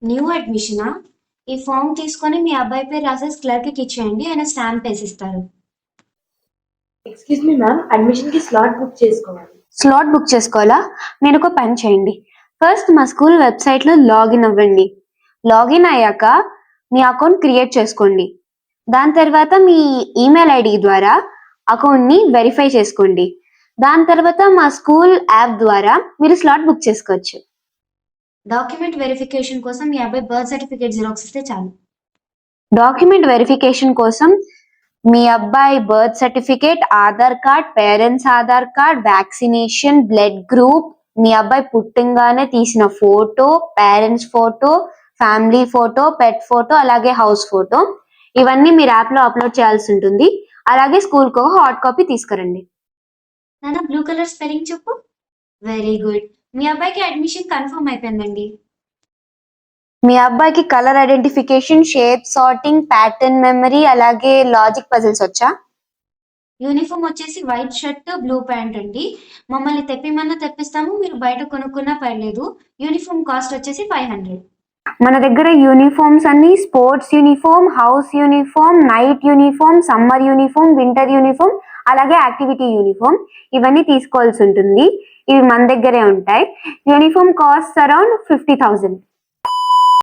New అడ్మిషనా? ఈ form తీసుకొని మీ అబ్బాయి పేరు రాసేసి క్లర్క్కి ఇచ్చేయండి, ఆయన స్టాంప్ వేసిస్తారు. ఎక్స్క్యూజ్ మీ మ్యామ్, అడ్మిషన్ కి స్లాట్ బుక్ చేసుకోవాలి. స్లాట్ బుక్ చేసుకోవాలా? మీరు ఒక పని చేయండి. ఫస్ట్ మా స్కూల్ వెబ్సైట్లో లాగిన్ అవ్వండి. లాగిన్ అయ్యాక మీ అకౌంట్ క్రియేట్ చేసుకోండి. దాని తర్వాత మీ ఈమెయిల్ ఐడి ద్వారా అకౌంట్ని వెరిఫై చేసుకోండి. దాని తర్వాత మా స్కూల్ యాప్ ద్వారా మీరు స్లాట్ బుక్ చేసుకోవచ్చు. డాక్యుమెంట్ వెరిఫికేషన్ కోసం మీ అబ్బాయి బర్త్ సర్టిఫికేట్ జిరాక్స్ ఇస్తే చాలు. డాక్యుమెంట్ వెరిఫికేషన్ కోసం మీ అబ్బాయి birth certificate, Aadhaar card, parents Aadhaar card, vaccination, blood group, మీ అబ్బాయి పుట్టంగానే తీసిన photo, parents photo, family photo, pet photo, అలాగే హౌస్ ఫోటో, ఇవన్నీ మీరు యాప్లో అప్లోడ్ చేయాల్సి ఉంటుంది. అలాగే స్కూల్కి హార్డ్ కాపీ తీసుకురండి. నాన్న, బ్లూ కలర్ స్పెల్లింగ్ చెప్పు. Very good. మీ అబ్బాయికి అడ్మిషన్ కన్ఫర్మ్ అయిపోయిందండి. మీ అబ్బాయికి colour identification, shape sorting, pattern memory, అలాగే లాజిక్ పజిల్స్ వచ్చా? యూనిఫామ్ వచ్చేసి వైట్ షర్ట్, బ్లూ ప్యాంట్ అండి. మమ్మల్ని తెప్పిమన్నా తెప్పిస్తాము, మీరు బయట కొనుక్కున్నా పర్లేదు. యూనిఫామ్ కాస్ట్ వచ్చేసి 500. మన దగ్గర యూనిఫామ్స్ అన్ని sports uniform, house uniform, night uniform, summer uniform, winter uniform, అలాగే యాక్టివిటీ యూనిఫామ్, ఇవన్నీ తీసుకోవాల్సి ఉంటుంది. ఇవి మన దగ్గరే ఉంటాయి. Uniform cost around 50,000.